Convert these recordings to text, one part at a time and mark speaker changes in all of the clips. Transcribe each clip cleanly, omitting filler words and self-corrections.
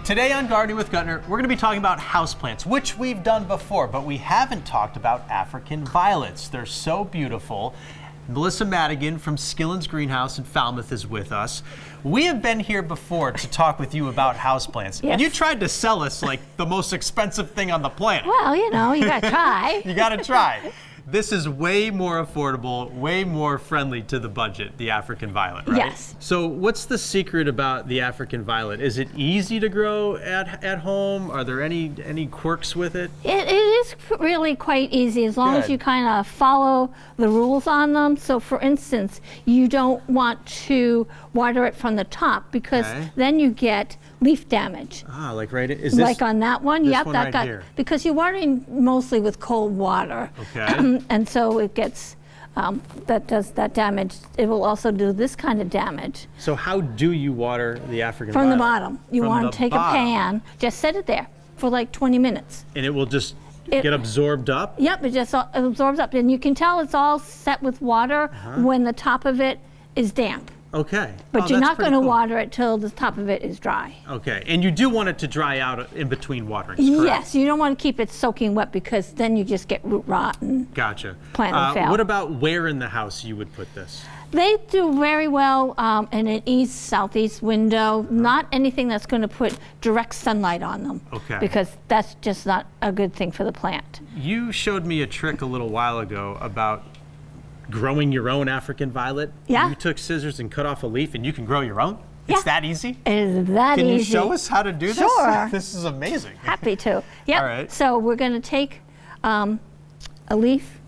Speaker 1: Today on Gardening with Gutner, we're going to be talking about houseplants, which we've done before, but we haven't talked about African violets. They're so beautiful. Melissa Madigan from Skillen's Greenhouse in Falmouth is with us. We have been here before to talk with you about houseplants, and you tried to sell us like the most expensive thing on the planet.
Speaker 2: Well, you know, you gotta try.
Speaker 1: You gotta try. This is way more affordable, way more friendly to the budget, the African violet, right?
Speaker 2: Yes.
Speaker 1: So what's the secret about the African violet? Is it easy to grow at home? Are there any quirks with it?
Speaker 2: It is really quite easy as long as you kind of follow the rules on them. So for instance, you don't want to water it from the top because then you get leaf damage.
Speaker 1: Ah, like is this?
Speaker 2: Like on that one? Yep,
Speaker 1: one
Speaker 2: that
Speaker 1: right
Speaker 2: got,
Speaker 1: here.
Speaker 2: because you're watering mostly with cold water.
Speaker 1: Okay.
Speaker 2: And so it gets, that does that damage. It will also do this kind of damage.
Speaker 1: So how do you water the African
Speaker 2: From
Speaker 1: violet?
Speaker 2: the bottom. You want to take a pan, just set it there for like 20 minutes.
Speaker 1: And it will just get absorbed up?
Speaker 2: Yep, it just absorbs up. And you can tell it's all set with water when the top of it is damp.
Speaker 1: Okay.
Speaker 2: But you're not going to water it till the top of it is dry.
Speaker 1: Okay, and you do want it to dry out in between waterings, correct?
Speaker 2: Yes, you don't want to keep it soaking wet because then you just get root rot and
Speaker 1: gotcha.
Speaker 2: plant will fail.
Speaker 1: What about where in the house you would put this?
Speaker 2: They do very well in an east-southeast window, not anything that's going to put direct sunlight on them.
Speaker 1: Okay.
Speaker 2: Because that's just not a good thing for the plant.
Speaker 1: You showed me a trick a little while ago about growing your own African violet.
Speaker 2: Yeah.
Speaker 1: You took scissors and cut off a leaf and you can grow your own?
Speaker 2: Yeah.
Speaker 1: It's that easy?
Speaker 2: It is that
Speaker 1: Can
Speaker 2: easy.
Speaker 1: you show us how to do this?
Speaker 2: Sure.
Speaker 1: This is amazing.
Speaker 2: Happy to. Yep.
Speaker 1: All right.
Speaker 2: So we're going to take a leaf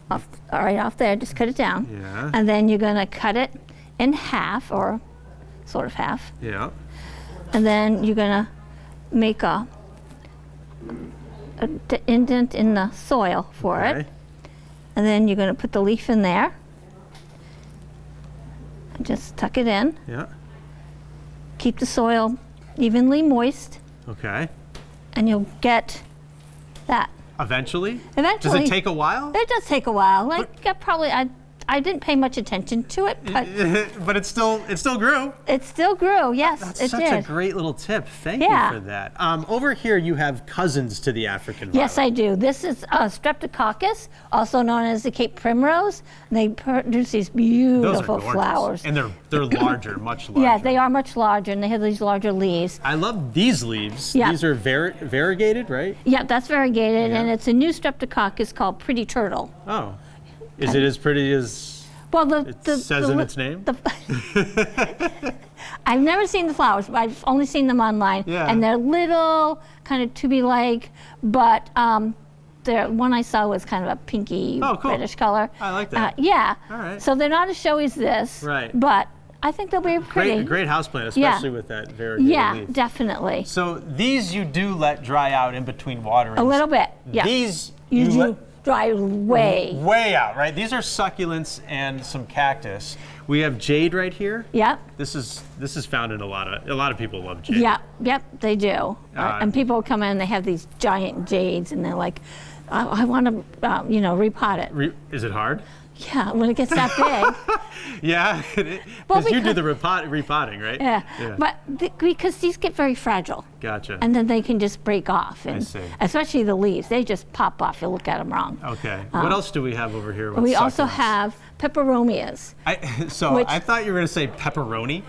Speaker 2: off, right off there, just cut it down.
Speaker 1: Yeah.
Speaker 2: And then you're going to cut it in half, or sort of half.
Speaker 1: Yeah.
Speaker 2: And then you're going to make a indent in the soil for it. And then you're going to put the leaf in there. And just tuck it in.
Speaker 1: Yeah.
Speaker 2: Keep the soil evenly moist.
Speaker 1: Okay.
Speaker 2: And you'll get that.
Speaker 1: Eventually?
Speaker 2: Eventually.
Speaker 1: Does it take a while?
Speaker 2: It does take a while. Like I didn't pay much attention to it, but
Speaker 1: but it still grew.
Speaker 2: it still grew. Yes,
Speaker 1: That's
Speaker 2: it
Speaker 1: such
Speaker 2: did.
Speaker 1: a great little tip. Thank you for that. Over here you have cousins to the African violet.
Speaker 2: Yes, I do. This is Streptococcus, also known as the Cape Primrose. They produce these beautiful
Speaker 1: Those are gorgeous.
Speaker 2: flowers.
Speaker 1: And they're larger, much larger.
Speaker 2: Yeah, they are much larger, and they have these larger leaves.
Speaker 1: I love these leaves.
Speaker 2: Yeah.
Speaker 1: These are variegated, right?
Speaker 2: Yeah, that's variegated, and it's a new Streptococcus called Pretty Turtle.
Speaker 1: Oh. Is it as pretty as it says in its name?
Speaker 2: I've never seen the flowers, but I've only seen them online.
Speaker 1: Yeah.
Speaker 2: And they're little, kind of tubby-like, but the one I saw was kind of a pinky reddish color.
Speaker 1: I like that.
Speaker 2: Yeah.
Speaker 1: All right.
Speaker 2: So they're not as showy as this.
Speaker 1: Right.
Speaker 2: But I think they'll be pretty.
Speaker 1: Great houseplant, especially with that variegated leaf.
Speaker 2: Yeah, definitely.
Speaker 1: So these you do let dry out in between waterings.
Speaker 2: A little bit. Yeah.
Speaker 1: These
Speaker 2: you do dry way
Speaker 1: out, right? These are succulents and some cactus. We have jade right here.
Speaker 2: Yep.
Speaker 1: This is found in a lot of people love jade.
Speaker 2: Yep, they do. And people come in, they have these giant jades, and they're like, I want to, repot it.
Speaker 1: Is it hard?
Speaker 2: Yeah, when it gets that big.
Speaker 1: Yeah, because you do the repotting, right?
Speaker 2: Yeah. But because these get very fragile.
Speaker 1: Gotcha.
Speaker 2: And then they can just break off. And
Speaker 1: I see.
Speaker 2: Especially the leaves, they just pop off. You look at them wrong.
Speaker 1: Okay. What else do we have over here?
Speaker 2: We also have peperomias.
Speaker 1: I thought you were going to say pepperoni,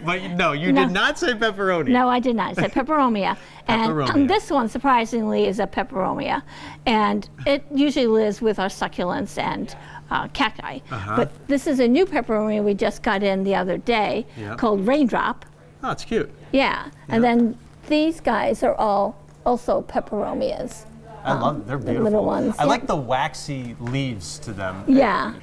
Speaker 1: but no, you did not say pepperoni.
Speaker 2: No, I did not. I said peperomia. And this one, surprisingly, is a peperomia. And it usually lives with our succulents and cacti. But this is a new peperomia we just got in the other day called Raindrop.
Speaker 1: Oh, it's cute.
Speaker 2: Yeah. And then these guys are all also peperomias.
Speaker 1: I love them. They're beautiful.
Speaker 2: The little ones.
Speaker 1: I like the waxy leaves to them.
Speaker 2: Yeah.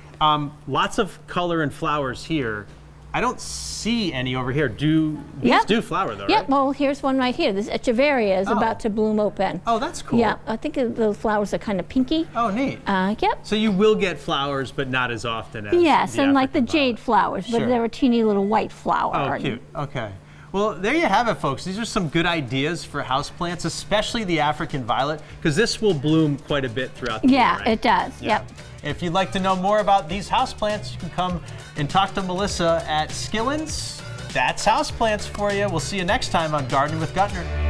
Speaker 1: Lots of color and flowers here. I don't see any over here. These do flower though, right?
Speaker 2: Well, here's one right here. This echeveria is about to bloom open.
Speaker 1: Oh, that's cool.
Speaker 2: Yeah, I think the flowers are kind of pinky.
Speaker 1: Oh, neat.
Speaker 2: Yep.
Speaker 1: So you will get flowers, but not as often as
Speaker 2: Yes, and like the
Speaker 1: African
Speaker 2: jade flowers, but they're a teeny little white flower.
Speaker 1: Oh, cute. Okay. Well, there you have it, folks. These are some good ideas for houseplants, especially the African violet, because this will bloom quite a bit throughout the year, right?
Speaker 2: It does.
Speaker 1: Yeah.
Speaker 2: Yep.
Speaker 1: If you'd like to know more about these houseplants, you can come and talk to Melissa at Skillen's That's houseplants for you. We'll see you next time on Gardening with Gutner.